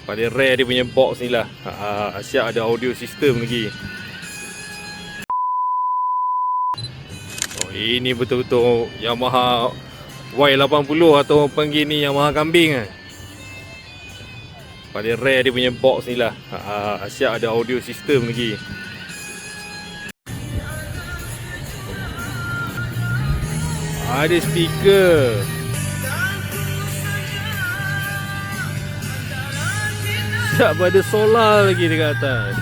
Paling rare dia punya box ni lah. Asyik ada audio system lagi. Oh, ini betul-betul Yamaha Y80 atau panggil ni Yamaha kambing. Paling rare dia punya box ni lah. Asyik ada audio system lagi. Ada speaker. Siap ada solar lagi dekat atas.